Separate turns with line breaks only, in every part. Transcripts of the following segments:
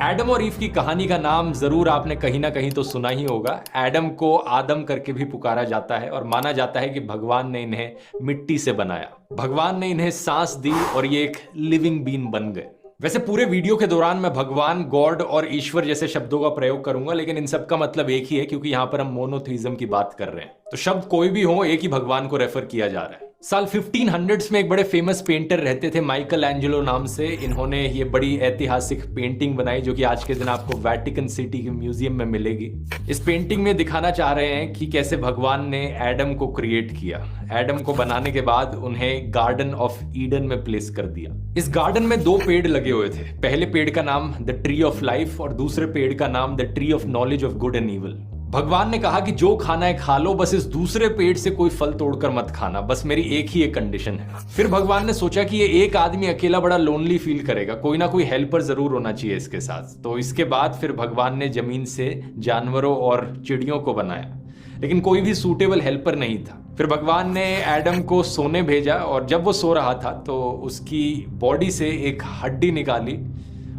Adam और ewe की कहानी का नाम जरूर आपने कहीं ना कहीं तो सुना ही होगा। एडम को आदम करके भी पुकारा जाता है और माना जाता है कि भगवान ने इन्हें मिट्टी से बनाया। भगवान ने इन्हें सांस दी और ये एक लिविंग बीन बन गए। वैसे पूरे वीडियो के दौरान मैं भगवान, गॉड और ईश्वर जैसे शब्दों का प्रयोग करूंगा, लेकिन इन सब का मतलब एक ही है क्योंकि यहां पर हम मोनोथीज्म की बात कर रहे हैं। तो शब्द कोई भी हो, एक ही भगवान को रेफर किया जा रहा है। साल 1500s में एक बड़े फेमस पेंटर रहते थे माइकल एंजेलो नाम से। इन्होंने ये बड़ी ऐतिहासिक पेंटिंग बनाई जो कि आज के दिन आपको वेटिकन सिटी के म्यूजियम में मिलेगी। इस पेंटिंग में दिखाना चाह रहे हैं कि कैसे भगवान ने एडम को क्रिएट किया। एडम को बनाने के बाद उन्हें गार्डन ऑफ ईडन में प्लेस कर दिया। इस गार्डन में दो पेड़ लगे हुए थे। पहले पेड़ का नाम द ट्री ऑफ लाइफ और दूसरे पेड़ का नाम the tree of knowledge of good and evil. भगवान ने कहा कि जो खाना है खा लो, बस इस दूसरे पेड़ से कोई फल तोड़कर मत खाना, बस मेरी एक ही एक कंडीशन है। फिर भगवान ने सोचा कि ये एक आदमी अकेला बड़ा लोनली फील करेगा, कोई ना कोई हेल्पर जरूर होना चाहिए इसके साथ। तो इसके बाद फिर भगवान ने जमीन से जानवरों और चिड़ियों को बनाया, लेकिन कोई भी सूटेबल हेल्पर नहीं था। फिर भगवान ने एडम को सोने भेजा और जब वो सो रहा था तो उसकी बॉडी से एक हड्डी निकाली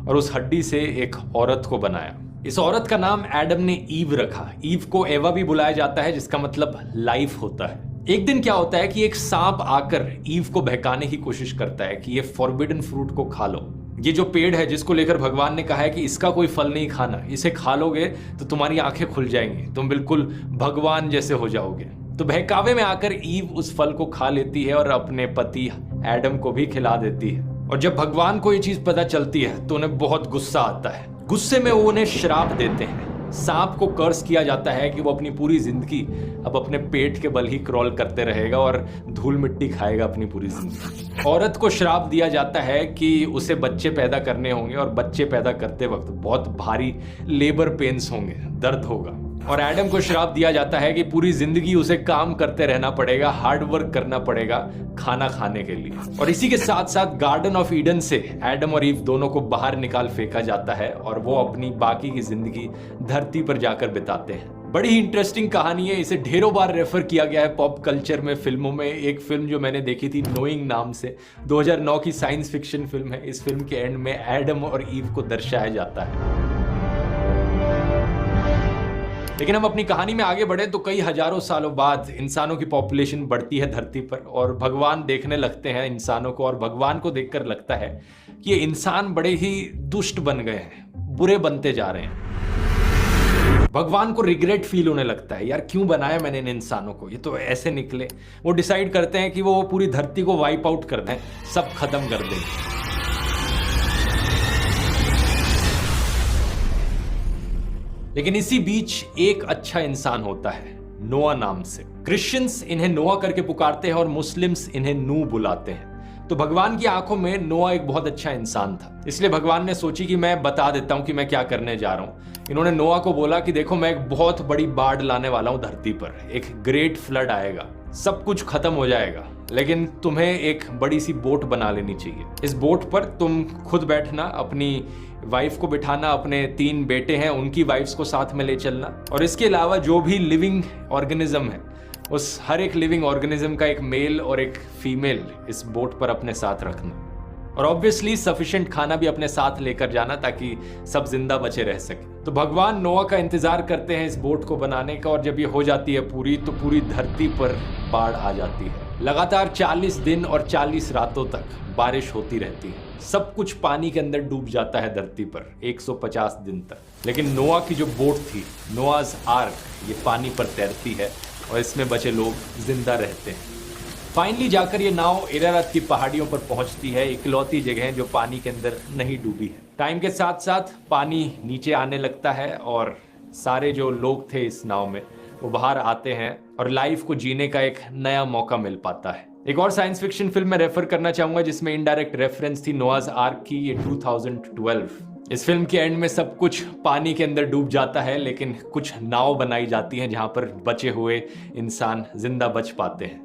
और उस हड्डी से एक औरत को बनाया। इस औरत का नाम एडम ने ईव रखा। ईव को एवा भी बुलाया जाता है, जिसका मतलब लाइफ होता है। एक दिन क्या होता है कि एक सांप आकर ईव को बहकाने की कोशिश करता है कि ये फॉरबिडन फ्रूट को खा लो। ये जो पेड़ है जिसको लेकर भगवान ने कहा है कि इसका कोई फल नहीं खाना, इसे खा लोगे तो तुम्हारी आंखें खुल जाएंगी, तुम बिल्कुल भगवान जैसे हो जाओगे। तो बहकावे में आकर ईव उस फल को खा लेती है और अपने पति एडम को भी खिला देती है। और जब भगवान को ये चीज पता चलती है तो उन्हें बहुत गुस्सा आता है। गुस्से में वो उन्हें श्राप देते हैं। सांप को कर्स किया जाता है कि वो अपनी पूरी जिंदगी अब अपने पेट के बल ही क्रॉल करते रहेगा और धूल मिट्टी खाएगा अपनी पूरी जिंदगी। औरत को श्राप दिया जाता है कि उसे बच्चे पैदा करने होंगे और बच्चे पैदा करते वक्त बहुत भारी लेबर पेन्स होंगे, दर्द होगा। और एडम को श्राप दिया जाता है कि पूरी जिंदगी उसे काम करते रहना पड़ेगा, हार्ड वर्क करना पड़ेगा खाना खाने के लिए। और इसी के साथ साथ गार्डन ऑफ ईडन से एडम और ईव दोनों को बाहर निकाल फेंका जाता है और वो अपनी बाकी की जिंदगी धरती पर जाकर बिताते हैं। बड़ी ही इंटरेस्टिंग कहानी है। इसे ढेरों बार रेफर किया गया है पॉप कल्चर में, फिल्मों में। एक फिल्म जो मैंने देखी थी नोइंग नाम से, 2009 की साइंस फिक्शन फिल्म है। इस फिल्म के एंड में एडम और ईव को दर्शाया जाता है। लेकिन हम अपनी कहानी में आगे बढ़े तो कई हजारों सालों बाद इंसानों की पॉपुलेशन बढ़ती है धरती पर और भगवान देखने लगते हैं इंसानों को। और भगवान को देखकर लगता है कि ये इंसान बड़े ही दुष्ट बन गए हैं, बुरे बनते जा रहे हैं। भगवान को रिग्रेट फील होने लगता है, यार क्यों बनाया मैंने इन इंसानों को, ये तो ऐसे निकले। वो डिसाइड करते हैं कि वो पूरी धरती को वाइप आउट कर दें, सब खत्म कर दें। लेकिन इसी बीच एक अच्छा इंसान होता है नोआ नाम से। क्रिश्चियंस इन्हें नोआ करके पुकारते हैं और मुस्लिम्स इन्हें नू बुलाते हैं। तो भगवान की आंखों में नोआ एक बहुत अच्छा इंसान था, इसलिए भगवान ने सोची कि मैं बता देता हूं कि मैं क्या करने जा रहा हूं। इन्होंने नोआ को बोला कि देखो मैं एक बहुत बड़ी बाढ़ लाने वाला हूं धरती पर, एक ग्रेट फ्लड आएगा, सब कुछ खत्म हो जाएगा, लेकिन तुम्हें एक बड़ी सी बोट बना लेनी चाहिए। इस बोट पर तुम खुद बैठना, अपनी वाइफ को बिठाना, अपने 3 बेटे हैं उनकी वाइफ्स को साथ में ले चलना, और इसके अलावा जो भी लिविंग ऑर्गेनिज्म है उस हर एक लिविंग ऑर्गेनिज्म का एक मेल और एक फीमेल इस बोट पर अपने साथ रखना। और ऑब्वियसली सफिशिएंट खाना भी अपने साथ लेकर जाना ताकि सब जिंदा बचे रह सके। तो भगवान नोआ का इंतजार करते हैं इस बोट को बनाने का, और जब ये हो जाती है पूरी तो पूरी धरती पर बाढ़ आ जाती है। लगातार 40 दिन और 40 रातों तक बारिश होती रहती है। सब कुछ पानी के अंदर डूब जाता है धरती पर 150 दिन तक। लेकिन नोआ की जो बोट थी, नोआज आर्क, ये पानी पर तैरती है और इसमें बचे लोग जिंदा रहते हैं। फाइनली जाकर ये नाव इरारत की पहाड़ियों पर पहुंचती है, इकलौती जगह जो पानी के अंदर नहीं डूबी है। टाइम के साथ साथ पानी नीचे आने लगता है और सारे जो लोग थे इस नाव में वो बाहर आते हैं और लाइफ को जीने का एक नया मौका मिल पाता है। एक और साइंस फिक्शन फिल्म में रेफर करना चाहूंगा जिसमें इनडायरेक्ट रेफरेंस थी नोआज आर्क की, ये 2012। इस फिल्म के एंड में सब कुछ पानी के अंदर डूब जाता है, लेकिन कुछ नाव बनाई जाती हैं जहां पर बचे हुए इंसान जिंदा बच पाते हैं।